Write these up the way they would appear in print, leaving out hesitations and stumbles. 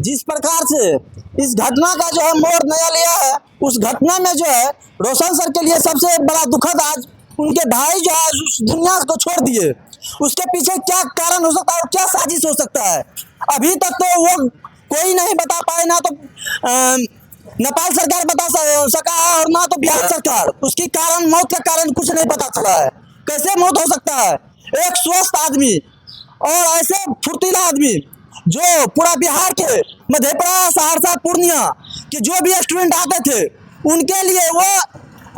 जिस प्रकार से इस घटना का जो है मोड़ नया लिया है, उस घटना में जो है रोशन सर के लिए सबसे बड़ा दुखद आज उनके भाई जो है उस दुनिया को छोड़ दिए। उसके पीछे क्या कारण हो सकता है और क्या साजिश हो सकता है, अभी तक तो वो कोई नहीं बता पाए। ना तो नेपाल सरकार बता सका है और ना तो बिहार सरकार। उसकी कारण मौत का कारण कुछ नहीं पता चला है। कैसे मौत हो सकता है? एक स्वस्थ आदमी और ऐसे फुर्तीला आदमी जो पूरा बिहार के मधेपुरा, सहरसा, पूर्णिया के जो भी स्टूडेंट आते थे उनके लिए वो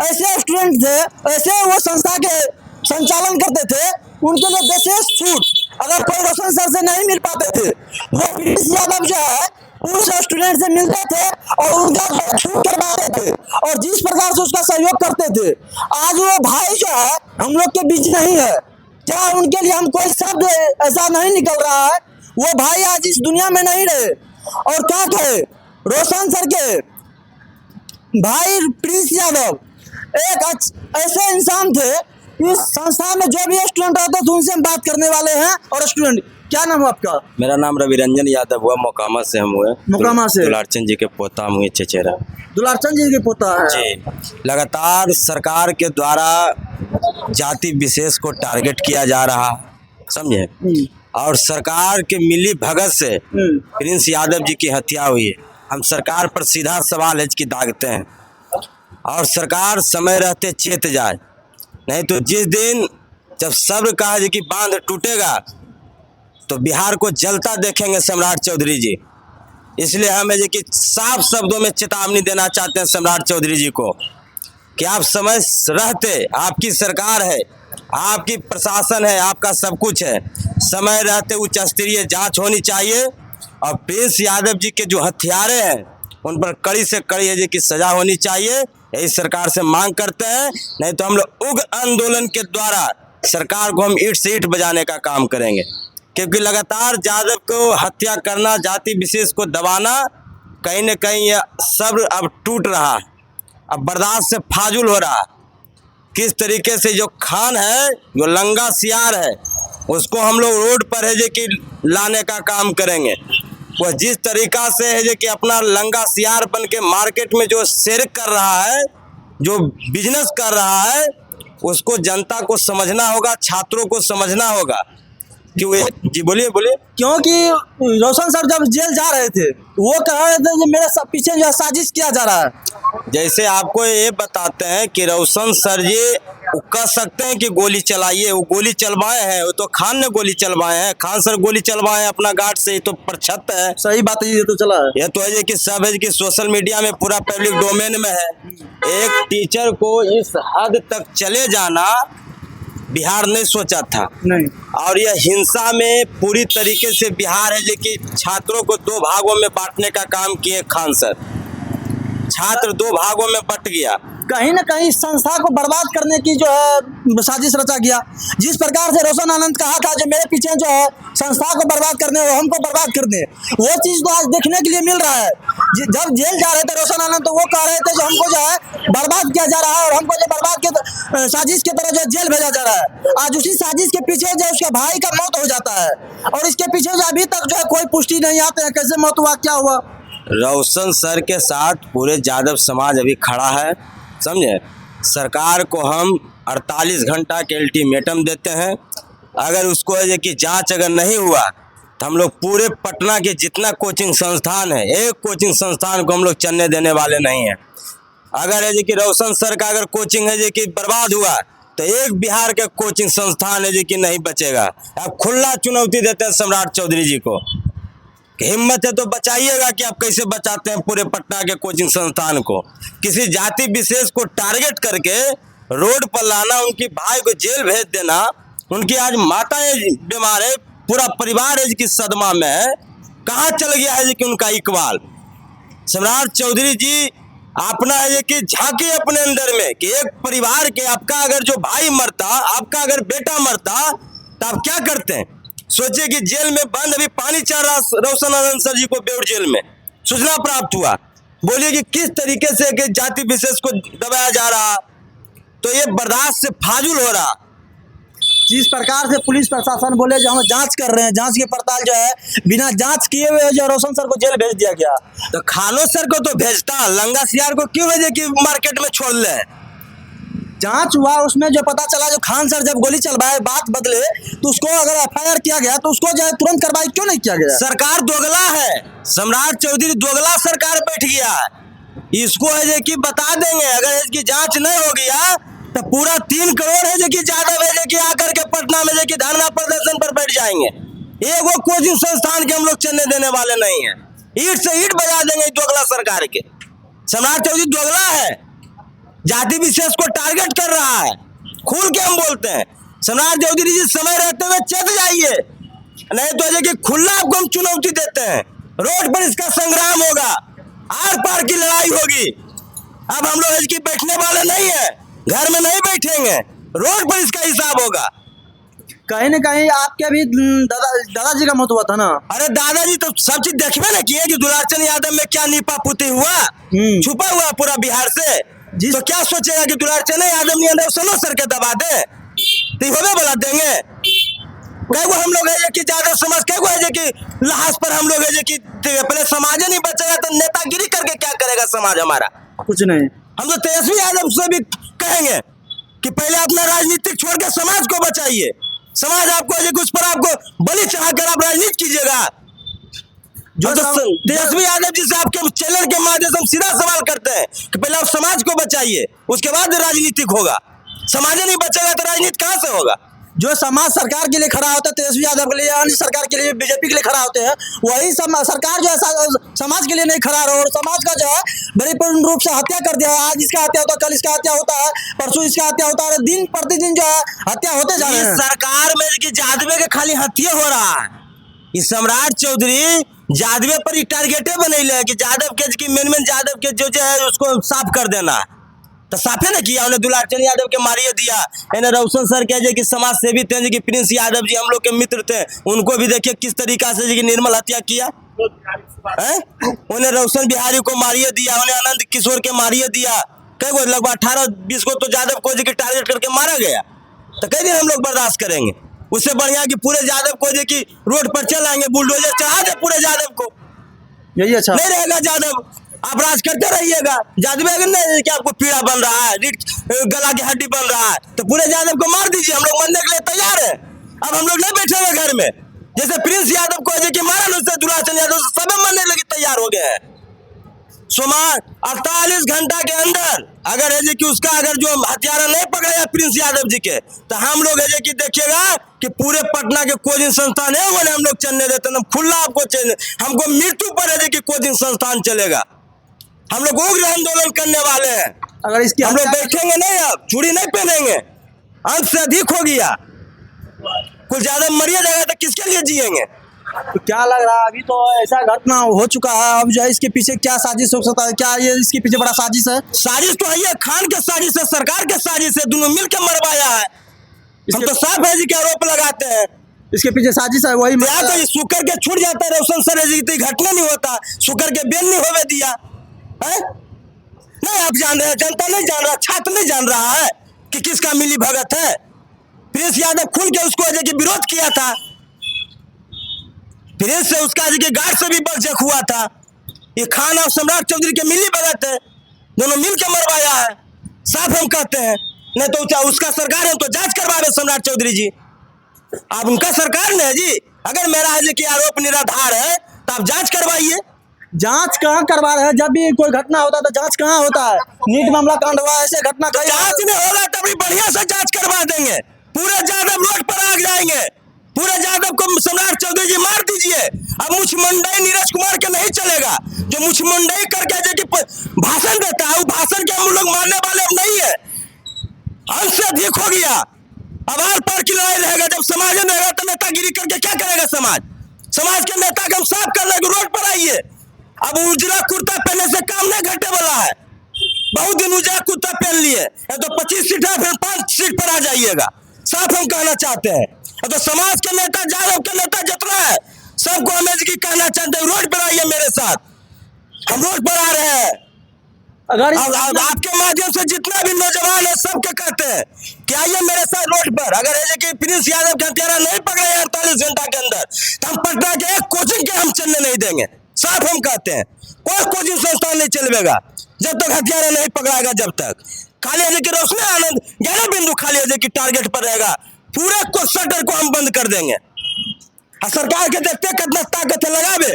ऐसे स्टूडेंट थे, ऐसे वो संस्था के संचालन करते थे, उनके लिए विशेष छूट अगर कोई रोशन सर से नहीं मिल पाते थे, वो प्रिंस यादव जो है उस स्टूडेंट से मिलते थे और उनका छूट करवाते थे और जिस प्रकार से उसका सहयोग करते थे। आज वो भाई जो है हम लोग के बीच नहीं है। क्या उनके लिए हम कोई शब्द ऐसा नहीं निकल रहा है? वो भाई आज इस दुनिया में नहीं रहे। और क्या कहे, रोशन सर के भाई प्रिंस यादव एक ऐसे इंसान थे, इस संस्था में जो भी स्टूडेंट रहते थे उनसे हम बात करने वाले हैं। और स्टूडेंट, क्या नाम है आपका? मेरा नाम रवि रंजन यादव हुआ, मोकामा से हम हुए। मोकामा से? दुलारचंद जी के पोता हम हुए, चचेरा। दुलारचंद जी के पोता है जी। लगातार सरकार के द्वारा जाति विशेष को टारगेट किया जा रहा, समझे, और सरकार के मिली भगत से प्रिंस यादव जी की हत्या हुई है। हम सरकार पर सीधा सवाल है कि दागते हैं और सरकार समय रहते चेत जाए, नहीं तो जिस दिन जब सब्र का है कि बांध टूटेगा तो बिहार को जलता देखेंगे सम्राट चौधरी जी। इसलिए हम है कि साफ शब्दों में चेतावनी देना चाहते हैं सम्राट चौधरी जी को कि आप समय रहते, आपकी सरकार है, आपकी प्रशासन है, आपका सब कुछ है, समय रहते उच्च स्तरीय जांच होनी चाहिए और प्रिंस यादव जी के जो हत्यारे हैं उन पर कड़ी से कड़ी है कि सजा होनी चाहिए। यही सरकार से मांग करते हैं, नहीं तो हम लोग उग्र आंदोलन के द्वारा सरकार को हम ईंट से ईंट बजाने का काम करेंगे। क्योंकि लगातार यादव को हत्या करना, जाति विशेष को दबाना, कहीं न कहीं यह सब्र अब टूट रहा है, अब बर्दाश्त से फाजुल हो रहा है। किस तरीके से जो खान है, जो लंगा सियार है, उसको हम लोग रोड पर है कि लाने का काम करेंगे। वह जिस तरीका से है कि अपना लंगा सियार बन के मार्केट में जो शेयर कर रहा है, जो बिजनेस कर रहा है, उसको जनता को समझना होगा, छात्रों को समझना होगा। क्यों? जी बोलिए बोलिए। क्योंकि रोशन सर जब जेल जा रहे थे वो कह रहे थे कि मेरे पीछे जो साजिश किया जा रहा है। जैसे आपको ये बताते हैं कि रोशन सर जी कह सकते हैं कि गोली चलाइए, वो गोली चलवाए हैं, वो तो खान ने गोली चलवाए हैं, खान सर गोली चलवाए हैं अपना गार्ड से, ये तो प्रछत है। सही बात है, ये तो चला है। ये तो है कि सब है कि सोशल मीडिया में पूरा पब्लिक डोमेन में है। एक टीचर को इस हद तक चले जाना बिहार नहीं सोचा था, नहीं। और यह हिंसा में पूरी तरीके से बिहार है कि छात्रों को दो भागों में बांटने का काम किए खान सर। छात्र दो भागों में बट गया, कहीं ना कहीं संस्था को बर्बाद करने की जो है साजिश रचा गया। जिस प्रकार से रोशन आनंद कहा था जो मेरे पीछे जो है संस्था को बर्बाद करने और हमको बर्बाद करने, वो चीज़ तो आज देखने के लिए मिल रहा है। जब जेल जा रहे थे रोशन आनंद तो वो कह रहे थे जो हमको जो है बर्बाद किया जा रहा है और हमको जो बर्बाद के साजिश की तरह जो जेल भेजा जा रहा है। आज उसी साजिश के पीछे जो उसके भाई का मौत हो जाता है और इसके पीछे जो अभी तक जो है कोई पुष्टि नहीं आते हैं, कैसे मौत हुआ, क्या हुआ। रोशन सर के साथ पूरे यादव समाज अभी खड़ा है, समझे। सरकार को हम 48 घंटा के अल्टीमेटम देते हैं। अगर उसको है कि जांच अगर नहीं हुआ तो हम लोग पूरे पटना के जितना कोचिंग संस्थान है, एक कोचिंग संस्थान को हम लोग चलने देने वाले नहीं हैं। अगर है कि रोशन सर का अगर कोचिंग है कि बर्बाद हुआ तो एक बिहार के कोचिंग संस्थान है कि नहीं बचेगा। अब खुला चुनौती देते हैं सम्राट चौधरी जी को, हिम्मत है तो बचाइएगा कि आप कैसे बचाते हैं पूरे पटना के कोचिंग संस्थान को। किसी जाति विशेष को टारगेट करके रोड पर लाना, उनकी भाई को जेल भेज देना, उनकी आज माता बीमार है, पूरा परिवार है कि सदमा में है। कहाँ चल गया है कि उनका इकबाल। सम्राट चौधरी जी अपना है कि झांकी अपने अंदर में कि एक परिवार के आपका अगर जो भाई मरता, आपका अगर बेटा मरता तो आप क्या करते हैं। सोचिए कि जेल में बंद अभी पानी चल रहा रोशन आनंद सर जी को बेउर जेल में सूचना प्राप्त हुआ। बोलिए कि किस तरीके से कि जाति विशेष को दबाया जा रहा, तो ये बर्दाश्त से फाजुल हो रहा। जिस प्रकार से पुलिस प्रशासन बोले जो हम जांच कर रहे हैं, जांच की पड़ताल जो है बिना जांच किए हुए जो रोशन सर को जेल भेज दिया गया। तो खानो सर को तो भेजता, लंगा सियार को क्यों भेजे कि मार्केट में छोड़ ले? जांच हुआ, उसमें जो पता चला जो खान सर जब गोली चलवाए बात बदले तो उसको अगर एफआईआर किया गया तो उसको जो है तुरंत कार्रवाई क्यों नहीं किया गया? सरकार दोगला है, सम्राट चौधरी दोगला सरकार बैठ गया है। इसको है जो कि बता देंगे, अगर इसकी जांच नहीं हो गया तो पूरा 3 करोड़ है जो कि ज्यादा है जो कि आकर के पटना में जो कि धरना प्रदर्शन पर बैठ जाएंगे। एक वो कोचिंग संस्थान के हम लोग चलने देने वाले नहीं है। ईट से ईट बजा देंगे दोगला सरकार के। सम्राट चौधरी दोगला है, जाति विशेष को टारगेट कर रहा है। खुल के हम बोलते हैं, सम्राट चौधरी जी समय रहते हुए चेत जाइए, नहीं तो है कि खुला आपको हम चुनौती देते हैं। रोड पर इसका संग्राम होगा, आर पार की लड़ाई होगी। अब हम लोग इसकी बैठने वाले नहीं है, घर में नहीं बैठेंगे, रोड पर इसका हिसाब होगा। कहीं न कहीं आपके भी दादाजी का मौत हुआ था ना? अरे दादाजी तो सब चीज देखबे ना किए कि दुलारचंद यादव में क्या नीपा पुती हुआ, छुपा हुआ पूरा बिहार से। तो क्या सोचेगा कि दुलारचंद यादव नहीं अंदर सुनो सर के दबा दे, तो होवे वाला देंगे? कई हम लोग है कि ज्यादा समाज कई है कि लहाज पर हम लोग है कि पहले समाज नहीं बचेगा तो नेतागिरी करके क्या करेगा समाज हमारा? कुछ नहीं। हम तो तेजस्वी यादव से भी कहेंगे कि पहले अपना राजनीतिक छोड़ के समाज को बचाइए। समाज आपको है उस पर आपको बलि चढ़ाकर आप राजनीति कीजिएगा। जो तेजस्वी यादव जी से आपके चैनल के माध्यम से हम सीधा सवाल करते हैं कि पहले आप समाज को बचाइए, उसके बाद राजनीतिक होगा। समाज नहीं बचेगा तो राजनीति कहाँ से होगा? जो समाज सरकार के लिए खड़ा होता है, तेजस्वी यादव के लिए, अन्य सरकार के लिए, बीजेपी के लिए खड़ा होते हैं, वही सरकार जो है समाज के लिए नहीं खड़ा रहा और समाज का जो है बड़े पूर्ण रूप से हत्या कर दिया है। आज इसका हत्या होता है, कल इसका हत्या होता है, परसों इसका हत्या होता है, दिन प्रतिदिन जो है हत्या होते जा रहे हैं। सरकार में कि जादवे के खाली हत्या हो रहा है। इस सम्राट चौधरी जादवे पर ही टारगेटे बने कि यादव के मेन यादव के जो है उसको साफ कर देना, तो साफे ना किया। उन्हें दुलारचंद यादव के मारिए दिया। इन्हें रोशन सर कहे कि समाज सेवी थे कि प्रिंस यादव जी हम लोग के मित्र थे, उनको भी देखिए किस तरीका से निर्मल हत्या किया। उन्हें रोशन बिहारी को मारिए दिया, उन्हें अनंत किशोर के मारिए दिया। कई को लगभग 18-20 को तो यादव को टारगेट करके मारा गया। तो कई दिन हम लोग बर्दाश्त करेंगे? उससे बढ़िया कि पूरे यादव को कि रोड पर चल आएंगे, बुलडोजर चढ़ा दे पूरे यादव को, यही अच्छा नहीं रहेगा। यादव आप राज करते रहिएगा, यादव अगर नहीं कि आपको पीड़ा बन रहा है, गला की हड्डी बन रहा है, तो पूरे यादव को मार दीजिए। हम लोग मरने के लिए तैयार है। अब हम लोग नहीं बैठेंगे घर में, जैसे प्रिंस यादव को कि मारा लो, उससे दुलारचंद यादव सब मरने लगे तैयार हो गए हैं। सुमार 48 घंटा के अंदर अगर है कि उसका अगर जो हथियारा नहीं पकड़ेगा प्रिंस यादव जी के, तो हम लोग है कि देखिएगा कि पूरे पटना के कोचिंग संस्थान है वो हम लोग चलने देते हैं। खुला आपको चलने, हमको मृत्यु पर है कि कोचिंग संस्थान चलेगा। हम लोग उग्र आंदोलन करने वाले हैं। अगर इसकी हम लोग बैठेंगे नहीं, अब चूड़ी नहीं पहनेंगे, अंत से अधिक हो गया। कुछ ज्यादा मरिया जाएगा तो किसके लिए जिएंगे? तो क्या लग रहा है अभी तो ऐसा घटना हो चुका है, अब जो है इसके पीछे क्या साजिश हो सकता है? क्या ये इसके पीछे बड़ा साजिश है? साजिश तो है, खान के साजिश है, सरकार के साजिश है, दोनों मिलकर मरवाया है। हम तो साफ है जी के आरोप लगाते हैं, इसके पीछे साजिश है। वही तो शुक्र के छूट जाता है रोशन सर जी, घटना नहीं होता, शुक्र के बेल नहीं होवे दिया है? नहीं आप जान रहे हैं, जनता नहीं जान रहा, छात्र नहीं जान रहा है कि किसका मिली भगत है। प्रिंस यादव खुल के उसको कि विरोध किया था, प्रिंस से उसका गार्ड से भी बकझक हुआ था। ये खान और सम्राट चौधरी के मिली भगत है, दोनों मिल के मरवाया है। साफ हम कहते हैं, नहीं तो उसका सरकार है तो जांच करवावे सम्राट चौधरी जी। आप उनका सरकार नहीं है जी। अगर मेरा है कि आरोप निराधार है तो आप जांच करवाइए। जांच कहाँ करवा रहे हैं? जब भी कोई घटना होता है तो जांच कहाँ होता है? नीट मामला कांड हुआ, ऐसे घटना कहीं जांच नहीं होगा तभी बढ़िया से जांच करवा देंगे। पूरे यादव रोड पर आ जाएंगे, पूरे यादव को सम्राट चौधरी जी मार दीजिए। अब मुछमुंडई नीरज कुमार के नहीं चलेगा, जो मुछमुंडई करके भाषण देता है वो भाषण के हम लोग मानने वाले अब नहीं है। अंत से अधिक हो गया। अब आर पार की लड़ाई रहेगा। जब समाज में रहेगा तो नेतागिरी करके क्या करेगा समाज? समाज के नेता को हम साफ कर लेंगे, रोड पर आइए। अब उजला कुर्ता पहनने से काम नहीं घटे वाला है। बहुत दिन उजला कुर्ता पहन लिए तो 25 सीट है, फिर 5 सीट पर आ जाइएगा। साफ हम कहना चाहते हैं। तो समाज के नेता, यादव के नेता जितना है सबको हमें कहना चाहते हैं, रोड पर आइए मेरे साथ। हम रोड पर आ रहे हैं। अगर अब आपके माध्यम से जितना भी नौजवान है सबके कहते हैं कि आइए मेरे साथ रोड पर, अगर ऐसे कि प्रिंस यादव का हत्यारा नहीं पकड़े 48 घंटा के अंदर तो हम पटना के एक कोचिंग के हम चलने नहीं देंगे। साफ हम कहते हैं कोई कोचिंग संस्थान नहीं चलवेगा जब तक हत्यारा नहीं पकड़ाएगा। जब तक खाली अजय की रोशनी आनंद 11 बिंदु खाली अजय की टारगेट पर रहेगा, पूरे को शटर को हम बंद कर देंगे। और सरकार के देखते कितना ताकत है लगावे,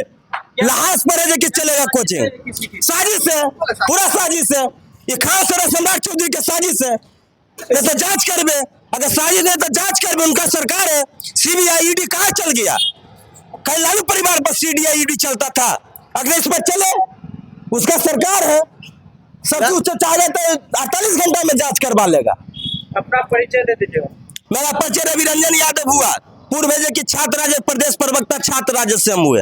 लाश पर है कि चलेगा कोचिंग। साजिश है, पूरा साजिश है, ये खास सम्राट चौधरी के साजिश है। ये तो जांच करबे, अगर साजिश है तो जांच करबे, उनका सरकार है। सीबीआई ईडी कहाँ चल गया? कहीं लालू परिवार पर सीबीआई ईडी चलता था, अगर इस पर चले उसका सरकार है, सब कुछ चाहे तो 48 घंटा में जांच करवा लेगा। अपना परिचय दे दीजिए। मेरा परिचय रवि रंजन यादव हुआ, पूर्व है कि छात्र राजद प्रदेश प्रवक्ता छात्र राजद से हम हुए।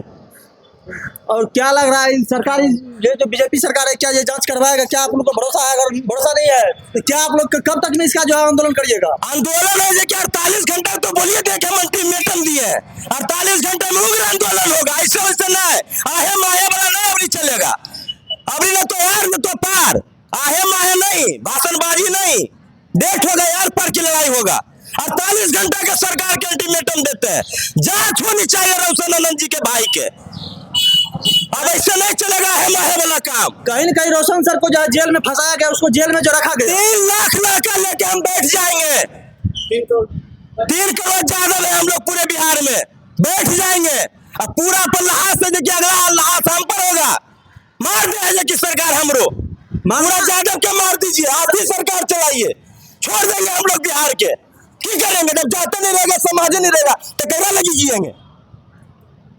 और क्या लग रहा है इन सरकारी ये जो बीजेपी सरकार है, क्या ये जांच करवाएगा? क्या आप लोग को भरोसा है? अगर भरोसा नहीं है तो क्या आप लोग कब तक में इसका जो है आंदोलन करिएगा? आंदोलन है कि 48 घंटा तो बोलिए देखे अल्टीमेटम दिए, 48 घंटे में उग्र आंदोलन होगा। ऐसे वैसे ना है, आहे माहे वाला नहीं अभी चलेगा, अभी ना तो यार न तो पार, आहे माहे नहीं, भाषणबाजी नहीं, डेट होगा यार पर की लड़ाई होगा। 48 घंटा के सरकार के अल्टीमेटम देते हैं, जांच होनी चाहिए रोशन आनंद जी के भाई के। अब ऐसे नहीं चलेगा है माहे वाला काम। कहीं न कहीं रोशन सर को जो है जेल में फंसाया गया, उसको जेल में जो रखा गया 3 लाख नाका लेके हम बैठ जाएंगे। 3 करोड़ यादव है हम लोग पूरे बिहार में, बैठ जाएंगे। अब पूरा पर लहास से देखिए, अगला लहास हम पर होगा, मार दे कि सरकार हमरो पूरा यादव के मार दीजिए, आप ही सरकार चलाइए, छोड़ देंगे हम लोग बिहार के। की करेंगे जब जाते नहीं रहेगा, समाज नहीं रहेगा तो कैसा लगी जिएंगे?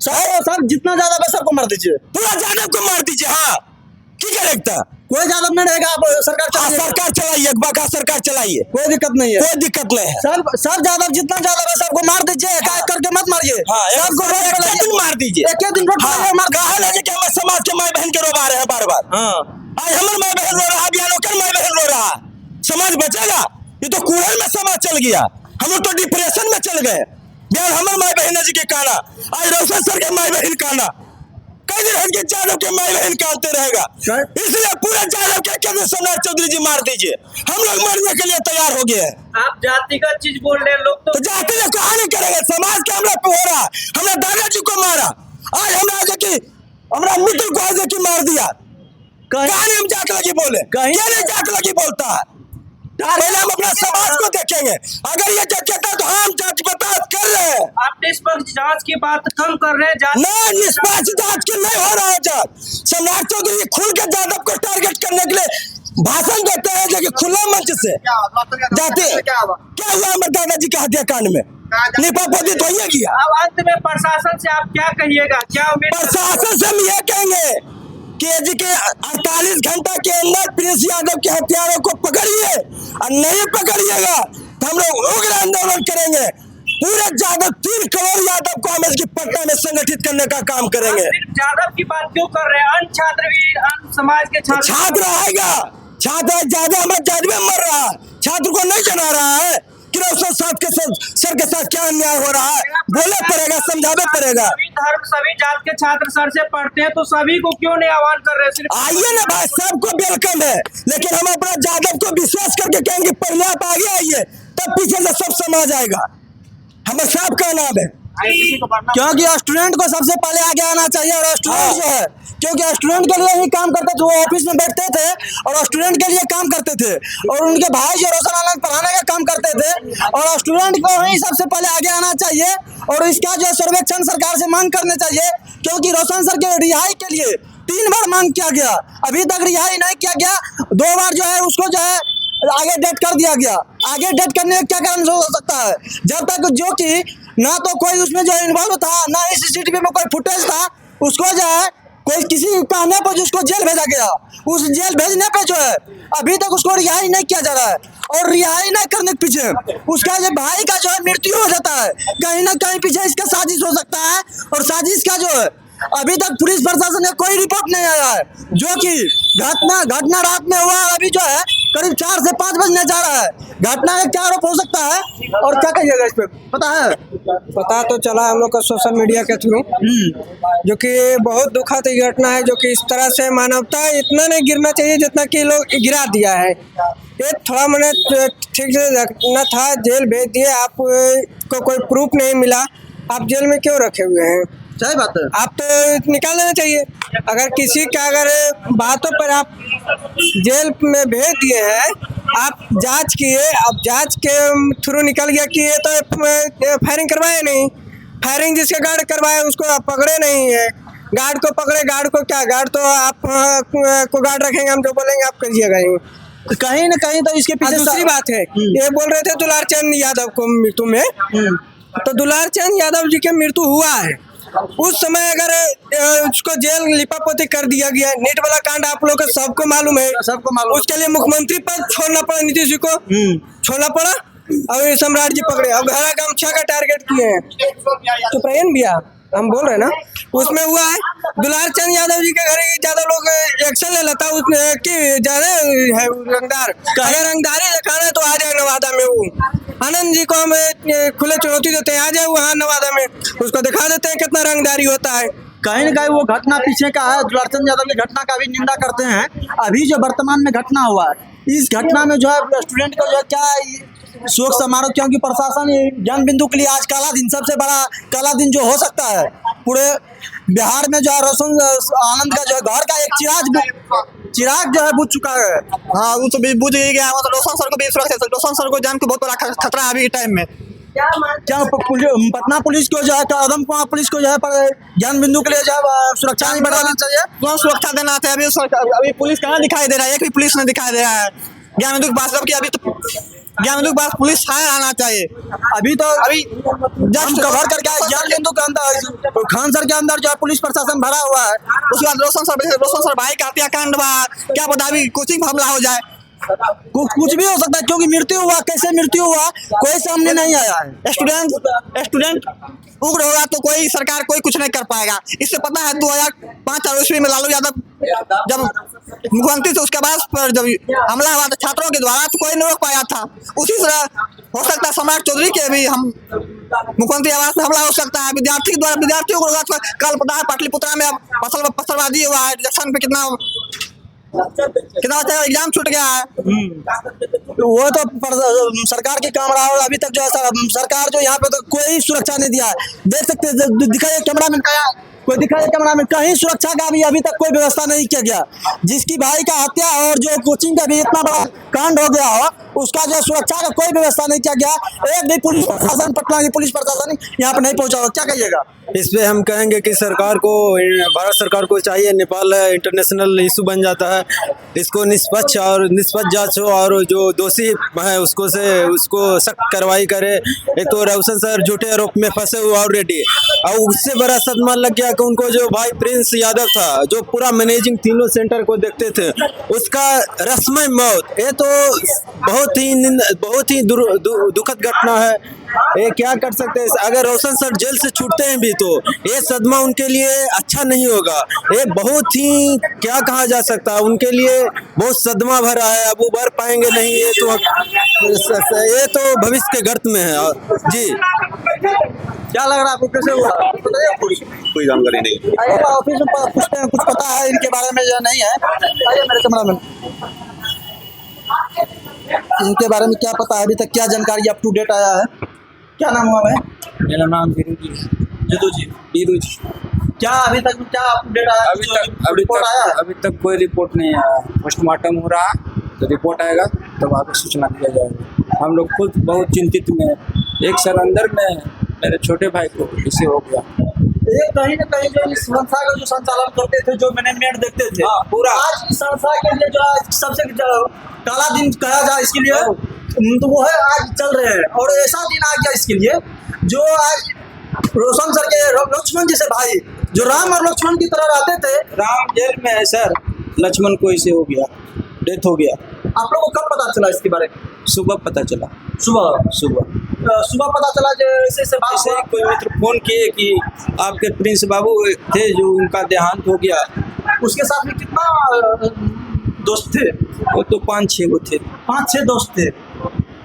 सर जितना ज्यादा है सबको मार दीजिए, पूरा यादव को मार दीजिए। हाँ की करेगा, कोई यादव नहीं रहेगा, आप सरकार चलाइए। सरकार चलाइए, बाका सरकार चलाइए, कोई दिक्कत नहीं है, कोई दिक्कत नहीं है। सर यादव जितना ज्यादा है सबको मार दीजिए, एक करके मत मारिए। सबको एक दिन मार दीजिए, एक दिन रोड पर मार कहल है कि हम समाज के माई बहन के रोवा रहे हैं बार बार। आज हमारे माई बहन रो रहा, बिहार ओकर माई बहन रो रहा, समाज बचेगा? ये तो कूड़े में समाज चल गया, हम लोग तो डिप्रेशन में चल गए। बिहार हमारे माई बहन जी के काना, आज रोशन सर के माई बहन काना, कई दिन हट के यादव के माई बहन कानते रहेगा। इसलिए पूरा यादव के कहते सम्राट चौधरी जी मार दीजिए, हम लोग मरने के लिए तैयार हो गए हैं। आप जातिगत चीज बोल रहे हैं, लोग तो जाति ने कहा नहीं करेंगे, समाज के हमरा पे हो रहा है। हमरा दादाजी को मारा, आज हमरा मित्र को आज की मार दिया, कहानी हम जात लगी बोले, क्या नहीं जात लगी बोलता है? पहले हम अपना समाज को देखेंगे, अगर ये कहता तो हम जांच पड़ताल कर रहे हैं। आप निष्पक्ष जांच की बात कम कर रहे हैं। नहीं, निष्पक्ष जांच के नहीं हो रहा है जांच। सम्राट चौधरी खुल के यादव को टारगेट करने के लिए भाषण देते हैं जो कि खुला मंच से जाते हैं। क्या हुआ हमारे दादाजी के हत्या कांड में? निपापोती तो ये किया। अब अंत में प्रशासन से आप क्या कहिएगा? क्या उम्मीद? प्रशासन से हम ये कहेंगे कि के 48 घंटा के अंदर प्रिंस यादव के हत्यारों को पकड़िए, और नहीं पकड़िएगा तो हम लोग उग्र आंदोलन करेंगे। पूरे यादव 3 करोड़ यादव को हम इसकी पटना में संगठित करने का काम करेंगे। सिर्फ यादव की बात क्यों कर रहे हैं? अन्य छात्र भी, अन्य समाज के छात्र आएगा, छात्र ज्यादा हमारे जादवे मर रहा है, छात्र को नहीं जना रहा है कि रोशन साहब के सर के साथ क्या अन्याय हो रहा है, बोले पड़ेगा, समझावे पड़ेगा। सभी धर्म सभी जात के छात्र सर से पढ़ते हैं, तो सभी को क्यों नहीं आह्वान कर रहे? सिर्फ आइए ना भाई, सबको वेलकम है, लेकिन हम अपना यादव को विश्वास करके कहेंगे पहले आप आगे आइए, तब पीछे से सब समाज आएगा। हमारे साहब का नाम है, क्योंकि स्टूडेंट को सबसे पहले आगे आना चाहिए। और स्टूडेंट जो है, क्योंकि स्टूडेंट के लिए ही काम करते थे, वो ऑफिस में बैठते थे और स्टूडेंट के लिए काम करते थे, और उनके भाई जो रोशन आनंद पढ़ाने का काम करते थे, और स्टूडेंट को ही सबसे पहले आगे आना चाहिए और इसका जो सर्वेक्षण सरकार से मांग करने चाहिए। क्योंकि रोशन सर के रिहाई के लिए 3 बार मांग किया गया, अभी तक रिहाई नहीं किया गया। 2 बार जो है उसको जो है आगे डेट कर दिया गया। आगे डेट करने का क्या कारण हो सकता है? जब तक जो कि ना तो कोई उसमें जो है इन्वॉल्व था, ना ही सीसीटीवी में कोई फुटेज था, उसको जो है कोई किसी कहने पर जिसको जेल भेजा गया, उस जेल भेजने पे जो है अभी तक उसको रिहाई नहीं किया जा रहा है। और रिहाई नहीं करने के पीछे उसका जो भाई का जो है मृत्यु हो जाता है, कहीं ना कहीं पीछे इसका साजिश हो सकता है। और साजिश का जो है अभी तक पुलिस प्रशासन का कोई रिपोर्ट नहीं आया है, जो कि घटना रात में हुआ। अभी जो है करीब 4 से 5 बजने जा रहा है। घटना में क्या आरोप हो सकता है और क्या कहिएगा इस पे, पता है? पता तो चला हम लोग को सोशल मीडिया के थ्रू, जो कि बहुत दुखद घटना है, जो कि इस तरह से मानवता इतना नहीं गिरना चाहिए जितना कि लोग गिरा दिया है। ये थोड़ा मैंने ठीक से रखना था, जेल भेज दिए, आपको कोई प्रूफ नहीं मिला, आप जेल में क्यों रखे हुए हैं? सही बात है। आप तो निकाल देना चाहिए। अगर किसी का अगर बातों पर आप जेल में भेज दिए हैं, आप जांच किए, अब जांच के थ्रू निकल गया कि ये तो फायरिंग करवाए नहीं, फायरिंग जिसके गार्ड करवाए उसको आप पकड़े नहीं है, गार्ड को पकड़े, गार्ड को क्या, गार्ड तो आप को गार्ड रखेंगे, हम जो बोलेंगे आप करिएगा ही। कहीं न कहीं तो इसके पीछे दूसरी बात है, ये बोल रहे थे दुलार चंद यादव को मृत्यु में, तो दुलार चंद यादव जी की मृत्यु हुआ है, उस समय अगर उसको जेल लिपापोती कर दिया गया, नीट वाला कांड आप लोग को सबको मालूम है, सबको मालूम। उसके लिए मुख्यमंत्री पद छोड़ना पड़ा, नीतीश जी को छोड़ना पड़ा, और सम्राट जी पकड़े, अब घरा गमछा का टारगेट किए हैं। तो प्रयन भैया हम बोल रहे हैं ना, उसमें हुआ है दुलार चंद यादव जी के घर ज्यादा लोग एक्शन ले लेता, उसमें कि ज्यादा है रंगदार, अगर रंगदारी दिखाना है तो आ जाए नवादा में। वो आनंद जी को हम खुले चुनौती देते हैं, आ जाए वहाँ नवादा में, उसको दिखा देते हैं कितना रंगदारी होता है। कहीं न कहीं वो घटना पीछे का है। दुलारचंद यादव की घटना का भी निंदा करते हैं। अभी जो वर्तमान में घटना हुआ है, इस घटना में जो है स्टूडेंट को जो है क्या शोक समारोह, क्योंकि प्रशासन ज्ञान बिंदु के लिए आज काला दिन, सबसे बड़ा काला दिन जो हो सकता है पूरे बिहार में, जो है रोशन आनंद का जो है घर का एक चिराग जो है बुझ चुका है। हाँ, वो तो बुझ ही गया। मतलब रोशन सर को भी सुरक्षा, रोशन सर को जान को बहुत बड़ा खतरा है अभी के टाइम में। क्या पटना पुलिस को जो है, आदमकुआं पुलिस को जो है ज्ञान बिंदु के लिए जो है सुरक्षा नहीं बढ़ाना चाहिए, बहुत सुरक्षा देना चाहिए। अभी पुलिस कहाँ दिखाई दे रहा है? एक भी पुलिस नहीं दिखाई दे रहा है ज्ञान बिंदु के पास, जबकि अभी तो ज्ञान बिंदु के पास पुलिस आना चाहिए। अभी जस्ट कवर करके ज्ञान बिंदु के अंदर खान सर के अंदर जो है पुलिस प्रशासन भरा हुआ है। उसके बाद रोशन सर भाई का हत्याकांड हुआ, क्या पता अभी कोचिंग हमला हो जाए, कुछ भी हो सकता है, क्योंकि मृत्यु हुआ, कैसे मृत्यु हुआ कोई सामने नहीं आया है। स्टूडेंट उग्र होगा तो कोई सरकार कोई कुछ नहीं कर पाएगा। इससे पता है 2005 ईस्वी में लालू यादव जब मुख्यमंत्री थे, उसके बाद पर जब हमला हुआ था छात्रों के द्वारा, तो कोई नहीं रोक पाया था। उसी तरह हो सकता है सम्राट चौधरी के भी हम मुख्यमंत्री आवास में हमला हो सकता है, विद्यार्थी के द्वारा विद्यार्थियों को। कल पता है पाटलिपुत्रा में पत्थरबाजी हुआ है, जंक्शन पे कितना अच्छा एग्जाम छूट गया है। वो तो सरकार के काम रहा है। अभी तक जो है सरकार जो यहाँ पे तो कोई सुरक्षा नहीं दिया है। देख सकते हैं, दिखाइए कैमरा में, कहीं सुरक्षा का भी अभी तक कोई व्यवस्था नहीं किया गया। जिसकी भाई का हत्या और जो कोचिंग का भी इतना बड़ा कांड हो गया हो, उसका जो सुरक्षा का कोई व्यवस्था नहीं किया गया। एक भी पुलिस प्रशासन, पटना की पुलिस प्रशासन यहाँ पे नहीं पहुंचा हो। क्या कहिएगा इस पे? हम कहेंगे कि सरकार को, भारत सरकार को चाहिए, नेपाल इंटरनेशनल इशू बन जाता है, इसको निष्पक्ष जांच हो, और जो दोषी है उसको सख्त कार्रवाई करे। एक तो रोशन सर झूठे आरोप में फंसे हुए ऑलरेडी, और उससे बड़ा सदमा लग गया कि उनको जो भाई प्रिंस यादव था, जो पूरा मैनेजिंग तीनों सेंटर को देखते थे, उसका रस्मय मौत। ये तो बहुत ही दुखद घटना है। ये क्या कर सकते हैं? अगर रोशन सर जेल से छूटते हैं भी तो ये सदमा उनके लिए अच्छा नहीं होगा। ये बहुत ही क्या कहा जा सकता है, उनके लिए बहुत सदमा भरा है। अब उभर पाएंगे नहीं, ये तो भविष्य के गर्त में है। जी, क्या लग रहा है आपको, कैसे हुआ? कोई जानकारी नहीं। आइए ऑफिस में पूछते हैं, कुछ पता है इनके बारे में या नहीं है? आइए मेरे कैमरा में, इनके बारे में क्या पता है, अभी तक क्या जानकारी अप टू डेट आया है? क्या नाम हुआ भाई? मेरा नाम वीरू जी। क्या अभी तक क्या अप टू डेट आया? अभी तक कोई रिपोर्ट नहीं आया। पोस्टमार्टम हो रहा है, तो रिपोर्ट आएगा तब आगे सूचना दिया जाएगा। हम लोग खुद बहुत चिंतित में, एक सरेंडर में मेरे छोटे भाई को इसे हो गया। ये कहीं न कहीं जो इस संस्था का जो संचालन करते थे, जो मैनेजमेंट देखते थे, पूरा आज इस संस्था के लिए जो सबसे काला दिन कहा जाए इसके लिए, तो वो है आज चल रहे हैं। और ऐसा दिन आ गया इसके लिए, जो आज रोशन सर के लक्ष्मण जैसे भाई, जो राम और लक्ष्मण की तरह रहते थे। राम जेल में है सर, लक्ष्मण को इसे हो गया, डेथ हो गया। आप लोगों को कब पता चला इसके बारे में? सुबह पता चला। सुबह सुबह पता चला कि ऐसे ऐसे बात ऐसे हुआ। कोई मित्र फोन किए कि आपके प्रिंस बाबू थे जो उनका देहांत हो गया। उसके साथ में कितना दोस्त थे? वो तो 5-6 वो थे। 5-6 दोस्त थे।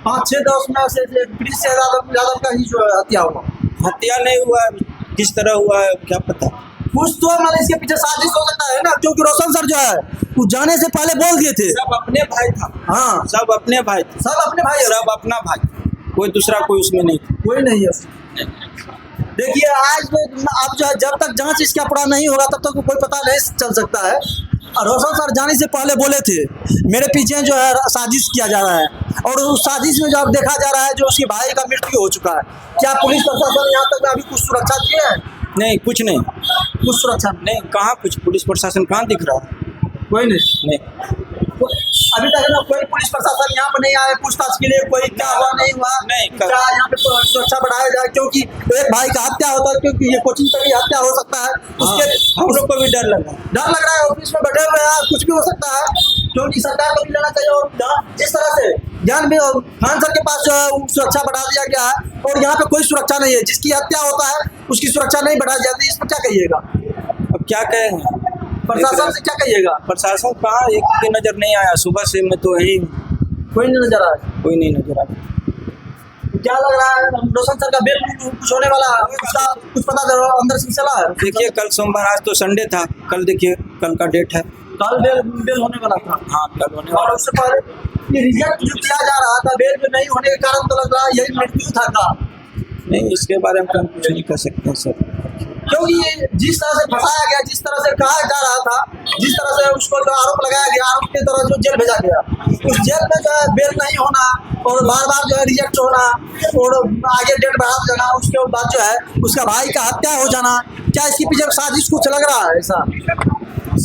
5-6 दोस्त में से प्रिंस यादव का ही जो हत्या हुआ। हत्या नहीं हुआ, किस तरह हुआ है क्या पता। कुछ तो मतलब इसके पीछे साजिश हो सकता है ना, क्योंकि रोशन सर जो है वो जाने से पहले बोल दिए थे। सब अपने भाई था। हाँ, सब अपने भाई थे। सब अपने भाई, सब अपना भाई, कोई दूसरा कोई उसमें नहीं था। कोई नहीं है। देखिए आज तो अब जो है जब तक जांच इसका पूरा नहीं होगा तब तक कोई पता नहीं चल सकता है। और रोशन सर जाने से पहले बोले थे मेरे पीछे जो है साजिश किया जा रहा है, और उस साजिश में जो अब देखा जा रहा है जो उसके भाई का मृत्यु हो चुका है। क्या पुलिस प्रशासन यहाँ तक अभी कुछ सुरक्षा दिए हैं? नहीं, कुछ नहीं, कुछ सुरक्षा नहीं, कहाँ कुछ पुलिस प्रशासन कहाँ दिख रहा है? कोई नहीं। अभी तक ना कोई पुलिस प्रशासन यहाँ पर नहीं आया पूछताछ के लिए, कोई क्या हुआ नहीं हुआ, नहीं, क्या यहाँ पे सुरक्षा बढ़ाया जाए, क्योंकि एक भाई का हत्या होता है, क्योंकि ये कोचिंग पर भी हत्या हो सकता है। उसके हम लोग को भी डर लग रहा है। ऑफिस में बैठे हुए हैं, कुछ भी हो सकता है, क्योंकि सरकार को भी लेना चाहिए। और जिस तरह से ज्ञान भी खान सर के पास जो है सुरक्षा बढ़ा दिया गया है, और यहाँ पे कोई सुरक्षा नहीं है। जिसकी हत्या होता है उसकी सुरक्षा नहीं बढ़ाई जाती, इस पर क्या कहिएगा? अब क्या कहें, प्रशासन से क्या कहिएगा? प्रशासन कहाँ एक भी नजर नहीं आया। सुबह से मैं तो यही, कोई नहीं नजर आया। कोई नहीं नजर आया। क्या लग रहा है रोशन सर का बेल कुछ होने वाला है? उसका कुछ पता करो अंदर से चला है? देखिए कल सोमवार, आज तो संडे था, कल देखिए कल का डेट है। कल बेल होने वाला था। हाँ, कल होने और वाला। उससे पहले ये रिजेक्ट जो किया जा रहा था बेल में नहीं होने के कारण, तो लग रहा है यही मृत्यु था का। नहीं, इसके बारे में हम कुछ नहीं कर सकते हैं सर, क्योंकि जिस तरह से फंसाया गया, जिस तरह से कहा जा रहा था, जिस तरह से उसको जो आरोप लगाया गया, आरोप की तरह जो जेल भेजा गया, उस जेल में जो है बेल नहीं होना और बार बार जो है रिजेक्ट होना और आगे डेट बढ़ा जाना, उसके बाद जो है उसका भाई का हत्या हो जाना, क्या इसके पीछे साजिश कुछ लग रहा है ऐसा?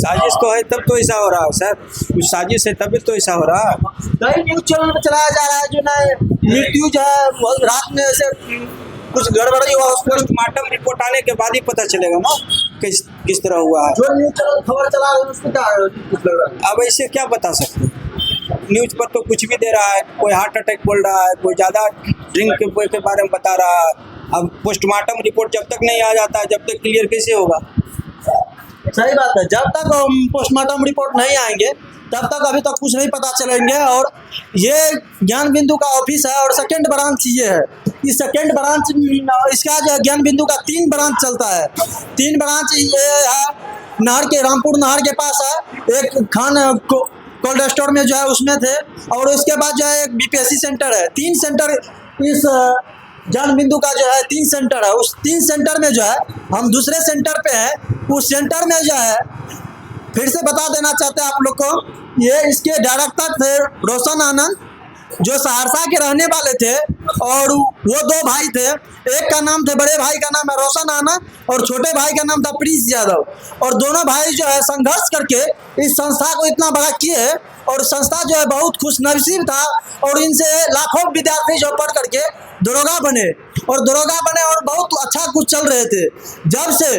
साजिश तो है तब तो ऐसा हो रहा है सर, कुछ साजिश है तभी तो ऐसा हो रहा है। कई न्यूज चैनल में चलाया जा रहा है जो ना मृत्यु जो है रात में ऐसे कुछ गड़बड़ी हुआ, उसको पोस्टमार्टम रिपोर्ट आने के बाद ही पता चलेगा ना किस तरह हुआ है। जो न्यूज चैनल खबर चला रहे हैं उसको क्या कुछ लग रहा है? अब ऐसे क्या बता सकते हैं, न्यूज पर तो कुछ भी दे रहा है, कोई हार्ट अटैक बोल रहा है, कोई ज़्यादा ड्रिंक के बारे में बता रहा है। अब पोस्टमार्टम रिपोर्ट जब तक नहीं आ जाता है, जब तक क्लियर कैसे होगा? सही बात है, जब तक पोस्टमार्टम रिपोर्ट नहीं आएंगे तब तक अभी तक कुछ नहीं पता चलेंगे। और ये ज्ञान बिंदु का ऑफिस है और सेकंड ब्रांच ये है। इस सेकंड ब्रांच इसका जो ज्ञान बिंदु का 3 ब्रांच चलता है। 3 ब्रांच ये है नहर के, रामपुर नहर के पास है, एक खान कोल्ड स्टोर में जो है उसमें थे, और उसके बाद जो है एक बीपीएससी सेंटर है। 3 सेंटर इस ज्ञान बिंदु का जो है 3 सेंटर है। उस 3 सेंटर में जो है हम दूसरे सेंटर पे हैं। उस सेंटर में जो है फिर से बता देना चाहते हैं आप लोग को, ये इसके डायरेक्टर थे रोशन आनंद, जो सहरसा के रहने वाले थे, और वो 2 भाई थे। एक का नाम थे, बड़े भाई का नाम है रोशन आनंद और छोटे भाई का नाम था प्रिंस यादव। और दोनों भाई जो है संघर्ष करके इस संस्था को इतना बड़ा किए, और संस्था जो है बहुत खुशनसीब था, और इनसे लाखों विद्यार्थी जो पढ़ करके दरोगा बने और बहुत अच्छा कुछ चल रहे थे। जब से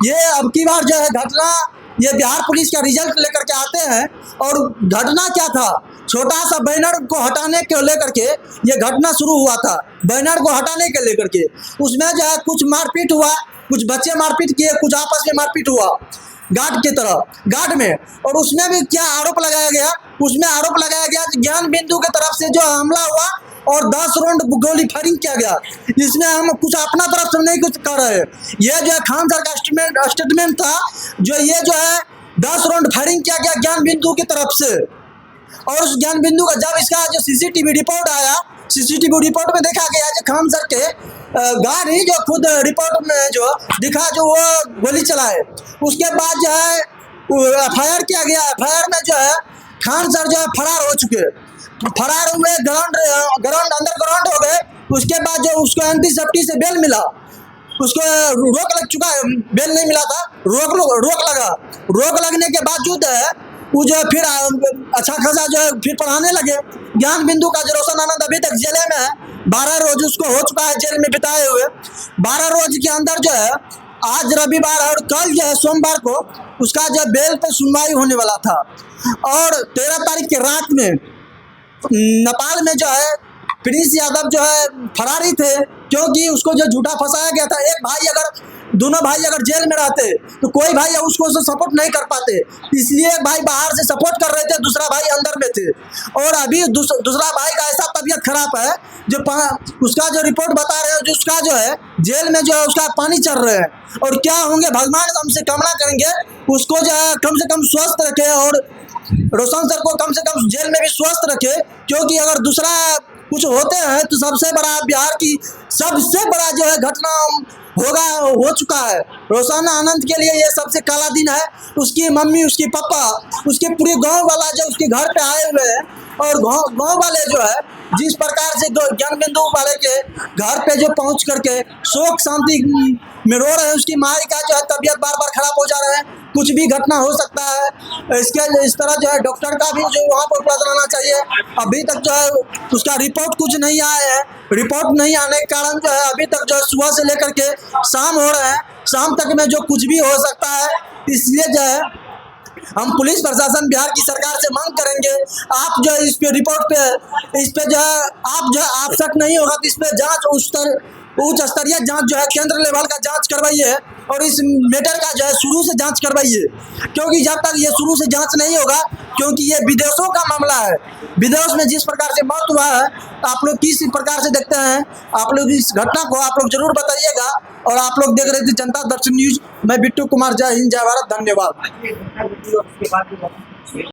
ये अब की बार जो है घटना, ये बिहार पुलिस का रिजल्ट लेकर के आते हैं, और घटना क्या था, छोटा सा बैनर को हटाने के लेकर के ये घटना शुरू हुआ था। बैनर को हटाने के लेकर के उसमें जो है कुछ मारपीट हुआ, कुछ बच्चे मारपीट किए, कुछ आपस में मारपीट हुआ गार्ड की तरह, गार्ड में। और उसमें भी क्या आरोप लगाया गया, उसमें आरोप लगाया गया कि ज्ञान बिंदु की तरफ से जो हमला हुआ और 10 राउंड गोली फायरिंग किया गया। इसमें हम कुछ अपना तरफ से नहीं कुछ कर रहे। ये जो है खान सर का स्टेटमेंट था, जो ये जो है 10 राउंड फायरिंग किया गया ज्ञान बिंदु की तरफ से। और उस ज्ञान बिंदु का जब इसका जो सीसीटीवी रिपोर्ट आया, सीसीटीवी रिपोर्ट में देखा गया जो खान सर के गाड़ी जो खुद रिपोर्ट में जो दिखा जो वो गोली चलाए। उसके बाद जो है एफआईआर किया गया। एफआईआर में जो है खान सर जो है फरार हो चुके, फरार हुए, ग्राउंड अंडरग्राउंड हो गए। उसके बाद जो उसको एंटी सेफ्टी से बेल मिला, उसको रोक लग चुका है, बेल नहीं मिला था, रोक लगा। रोक लगने के बावजूद है वो जो है फिर अच्छा खासा जो है फिर पढ़ाने लगे। ज्ञान बिंदु का जो रोशन आनंद अभी तक जेल में है, 12 रोज उसको हो चुका है जेल में बिताए हुए। 12 रोज के अंदर जो है आज रविवार और कल जो है सोमवार को उसका जो बेल पे सुनवाई होने वाला था। और 13 तारीख की रात में नेपाल में जो है प्रिंस यादव जो है फरारी थे, क्योंकि उसको जो झूठा फंसाया गया था। एक भाई अगर दोनों भाई अगर जेल में रहते तो कोई भाई उसको सपोर्ट नहीं कर पाते, इसलिए एक भाई बाहर से सपोर्ट कर रहे थे, दूसरा भाई अंदर में थे। और अभी दूसरा भाई का ऐसा तबीयत खराब है जो उसका जो रिपोर्ट बता रहे हैं, जो उसका जो है जेल में जो है उसका पानी चढ़ रहे हैं। और क्या होंगे, भगवान हमसे कामना करेंगे उसको जो है कम से कम स्वस्थ रखे और रोशन सर को कम से कम जेल में भी स्वस्थ रखे, क्योंकि अगर दूसरा कुछ होते हैं तो सबसे बड़ा बिहार की सबसे बड़ा जो है घटना हो चुका है। रोशन आनंद के लिए ये सबसे काला दिन है। उसकी मम्मी, उसकी पापा, उसके पूरे गांव वाला जो उसके घर पे आए हुए हैं, और गांव वाले जो है जिस प्रकार से ज्ञान बिंदु वाले के घर पे जो पहुंच करके शोक शांति में रो रहे हैं, उसकी माँ का जो है तबीयत बार बार खराब हो जा रहा है, कुछ भी घटना हो सकता है। इस तरह जो है डॉक्टर का भी जो वहाँ पर उपलब्ध रहना चाहिए। अभी तक जो है उसका रिपोर्ट कुछ नहीं आया है। रिपोर्ट नहीं आने के कारण जो है अभी तक जो है सुबह से लेकर के शाम हो रहा है, शाम तक में जो कुछ भी हो सकता है। इसलिए जो है हम पुलिस प्रशासन बिहार की सरकार से मांग करेंगे, आप जो इस पे रिपोर्ट पे इस पे जो है आप शक नहीं होगा तो इस पे जाँच उच्च स्तरीय जांच जो है केंद्र लेवल का जांच करवाइए, और इस मैटर का जो है शुरू से जांच करवाइए, क्योंकि जब तक ये शुरू से जांच नहीं होगा, क्योंकि ये विदेशों का मामला है। विदेश में जिस प्रकार से मौत हुआ है, आप लोग किस प्रकार से देखते हैं, आप लोग इस घटना को आप लोग जरूर बताइएगा। और आप लोग देख रहे थे जनता दर्शन न्यूज। मैं बिट्टू कुमार, जय हिंद, जय भारत, धन्यवाद।